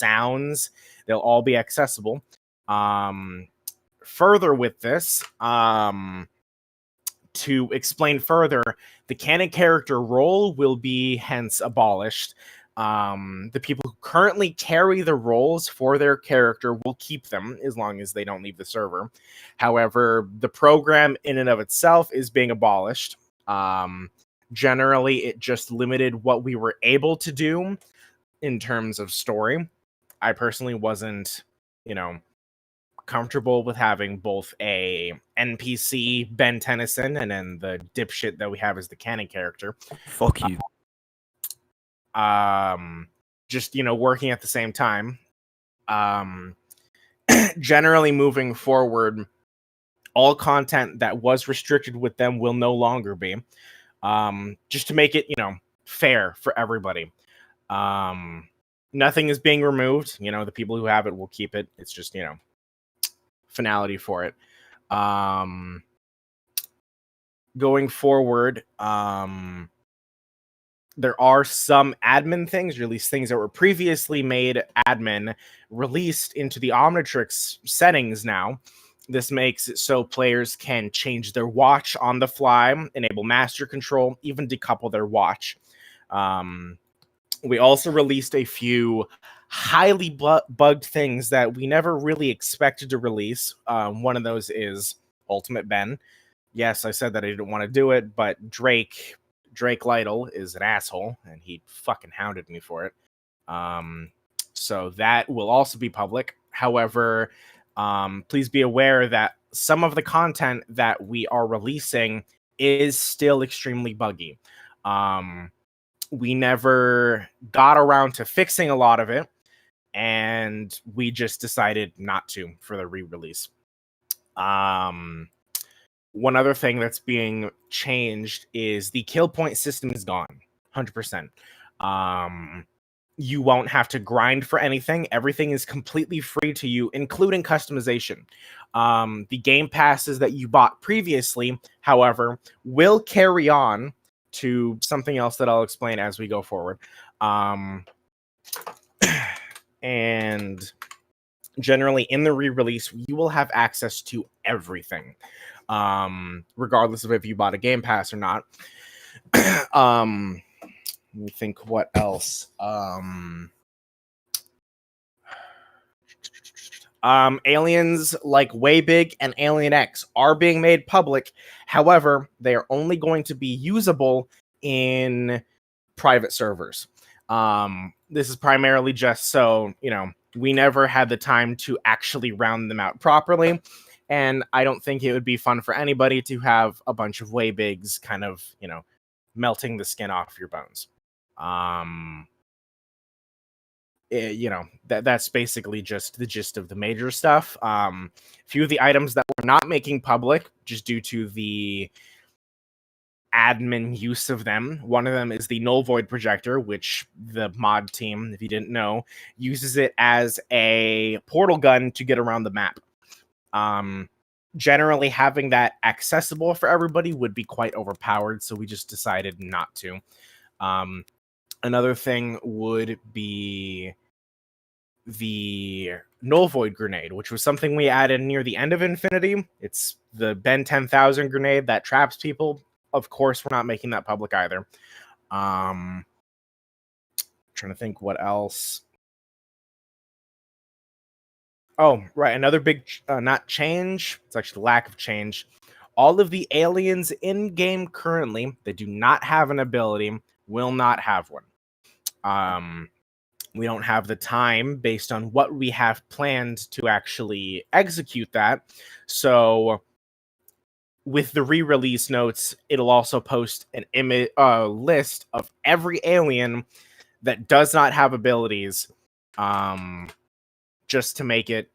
sounds, they'll all be accessible. Further with this, to explain further, the canon character role will be hence abolished. The people who currently carry the roles for their character will keep them as long as they don't leave the server. However, the program in and of itself is being abolished. Generally, it just limited what we were able to do in terms of story. I personally wasn't, comfortable with having both a NPC Ben Tennyson and then the dipshit that we have as the canon character. Fuck you. Just working at the same time. Generally, moving forward, all content that was restricted with them will no longer be. Just to make it fair for everybody. Nothing is being removed. The people who have it will keep it. It's just finality for it. Going forward, there are some admin things, or at least things that were previously made admin, released into the Omnitrix settings now. This makes it so players can change their watch on the fly, enable master control, even decouple their watch. We also released a few highly bugged things that we never really expected to release. One of those is Ultimate Ben. Yes, I said that I didn't want to do it, but Drake Lytle is an asshole, and he fucking hounded me for it. So that will also be public. However, please be aware that some of the content that we are releasing is still extremely buggy. We never got around to fixing a lot of it, and we just decided not to for the re-release. One other thing that's being changed is the kill point system is gone, 100%. You won't have to grind for anything. Everything is completely free to you, including customization. The game passes that you bought previously, however, will carry on to something else that I'll explain as we go forward. And generally in the re-release, you will have access to everything, regardless of if you bought a game pass or not. Let me think what else. Aliens like Way Big and Alien X are being made public. However, they are only going to be usable in private servers. This is primarily just so, we never had the time to actually round them out properly. And I don't think it would be fun for anybody to have a bunch of Way Bigs kind of, melting the skin off your bones. That's basically just the gist of the major stuff. A few of the items that we're not making public just due to the admin use of them. One of them is the Null Void projector, which the mod team, if you didn't know, uses it as a portal gun to get around the map. Generally having that accessible for everybody would be quite overpowered, so we just decided not to. Another thing would be the Null Void grenade, which was something we added near the end of Infinity. It's the Ben 10,000 grenade that traps people. Of course, we're not making that public either. Trying to think what else. Oh, right. Another big, not change. It's actually lack of change. All of the aliens in game currently that do not have an ability will not have one. We don't have the time based on what we have planned to actually execute that. So with the re-release notes, it'll also post an list of every alien that does not have abilities, just to make it,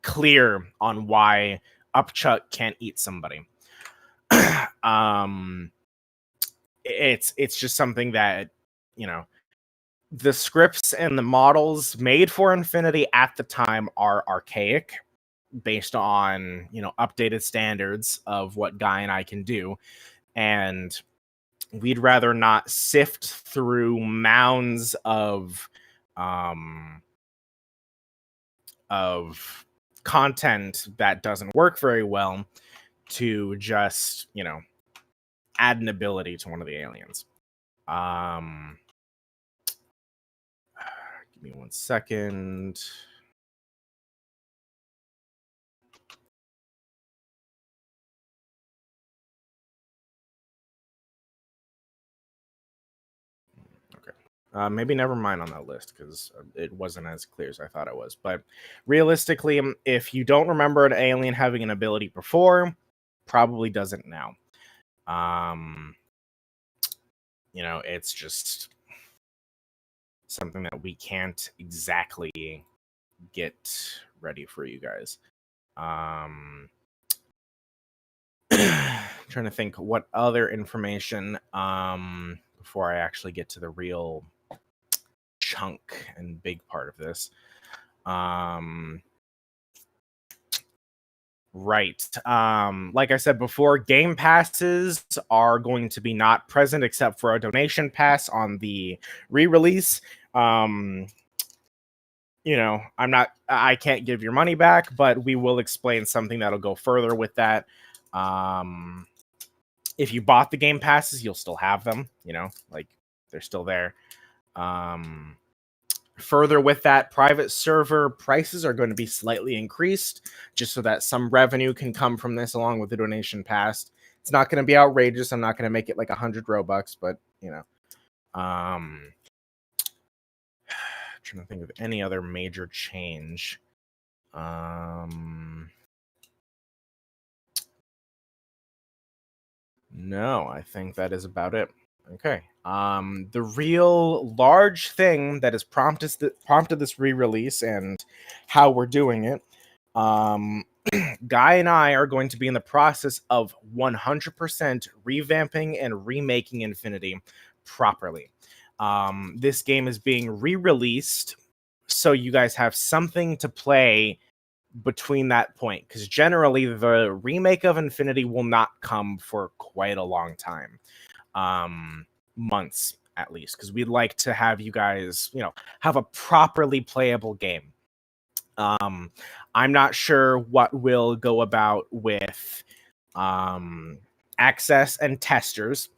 clear on why Upchuck can't eat somebody. It's just something that, the scripts and the models made for Infinity at the time are archaic, based on, updated standards of what Guy and I can do. And we'd rather not sift through mounds of of content that doesn't work very well to just, add an ability to one of the aliens. Give me 1 second. Maybe never mind on that list because it wasn't as clear as I thought it was. But realistically, if you don't remember an alien having an ability before, probably doesn't now. It's just something that we can't exactly get ready for you guys. Trying to think what other information before I actually get to the real chunk and big part of this. Right. Like I said before, game passes are going to be not present except for a donation pass on the re-release. I can't give your money back, but we will explain something that'll go further with that. If you bought the game passes, you'll still have them, they're still there. Further with that, private server prices are going to be slightly increased just so that some revenue can come from this along with the donation pass. It's not going to be outrageous. I'm not going to make it like 100 Robux, but trying to think of any other major change. No, I think that is about it. Okay. The real large thing that has prompted this re-release and how we're doing it. Guy and I are going to be in the process of 100% revamping and remaking Infinity properly. This game is being re-released so you guys have something to play between that point, because generally the remake of Infinity will not come for quite a long time, months at least, because we'd like to have you guys have a properly playable game. I'm not sure what will go about with access and testers.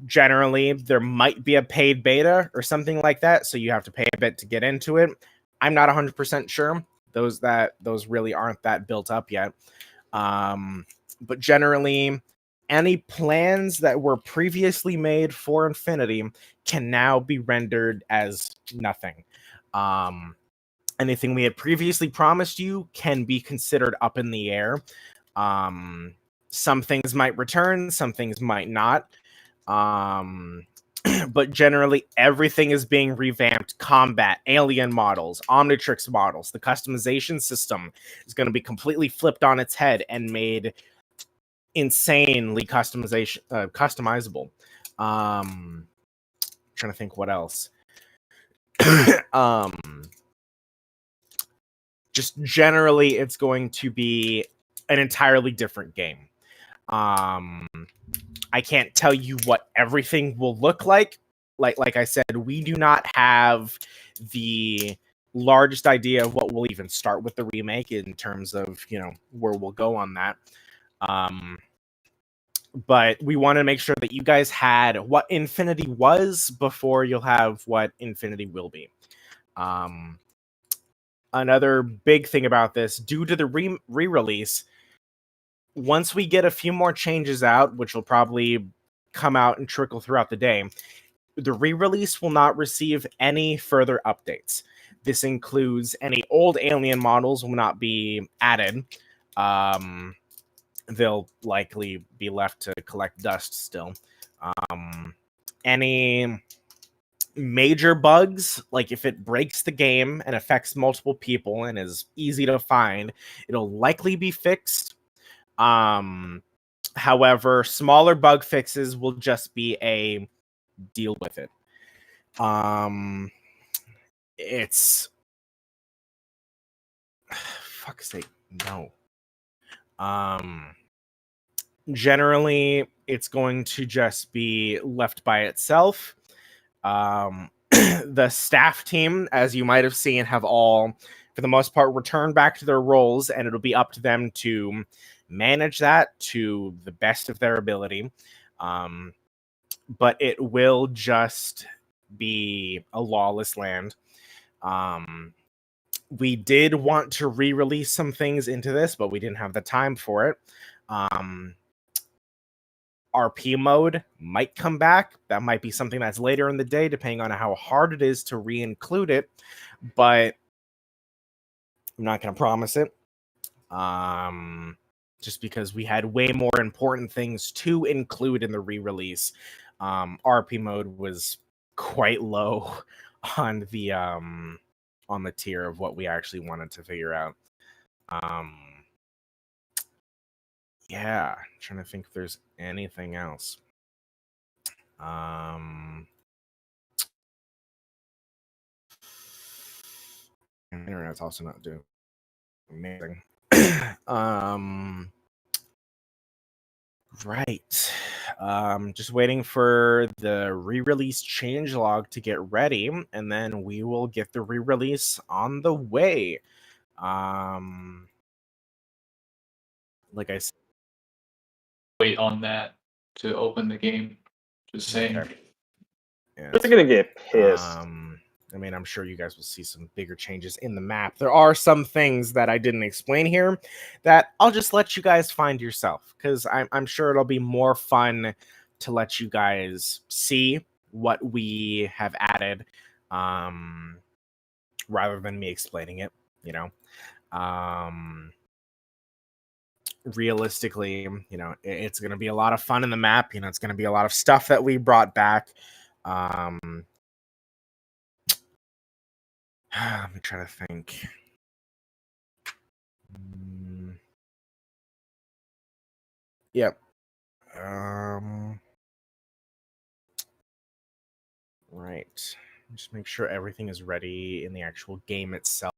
Generally there might be a paid beta or something like that, so you have to pay a bit to get into it. I'm not 100% sure. Those really aren't that built up yet. But generally, any plans that were previously made for Infinity can now be rendered as nothing. Anything we had previously promised you can be considered up in the air. Some things might return, some things might not. But generally everything is being revamped. Combat, alien models, Omnitrix models, the customization system is going to be completely flipped on its head and made insanely customizable. Trying to think what else. Just generally it's going to be an entirely different game. I can't tell you what everything will look like. Like I said, we do not have the largest idea of what we'll even start with the remake in terms of, where we'll go on that. But we want to make sure that you guys had what Infinity was before you'll have what Infinity will be. Another big thing about this, due to the re-release, once we get a few more changes out, which will probably come out and trickle throughout the day, the re-release will not receive any further updates. This includes any old alien models will not be added. They'll likely be left to collect dust still. Any major bugs, like if it breaks the game and affects multiple people and is easy to find, it'll likely be fixed. However, smaller bug fixes will just be a deal with it. It's fuck's sake, no. Generally, it's going to just be left by itself. the staff team, as you might have seen, have all, for the most part, returned back to their roles, and it'll be up to them to manage that to the best of their ability. But it will just be a lawless land. We did want to re-release some things into this, but we didn't have the time for it. RP mode might come back. That might be something that's later in the day, depending on how hard it is to re-include it. But I'm not going to promise it. Just because we had way more important things to include in the re-release. RP mode was quite low on the tier of what we actually wanted to figure out. Yeah, I'm trying to think if there's anything else. Internet's also not doing amazing. Right. Just waiting for the re-release changelog to get ready, and then we will get the re-release on the way. Like I said, wait on that to open the game. Just saying. okay. Yeah, They're gonna get pissed. I mean, I'm sure you guys will see some bigger changes in the map. There are some things that I didn't explain here that I'll just let you guys find yourself, because I'm sure it'll be more fun to let you guys see what we have added, rather than me explaining it, you know. Realistically, you know, it's going to be a lot of fun in the map. You know, it's going to be a lot of stuff that we brought back. Let me try to think. Yep. Right. Just make sure everything is ready in the actual game itself.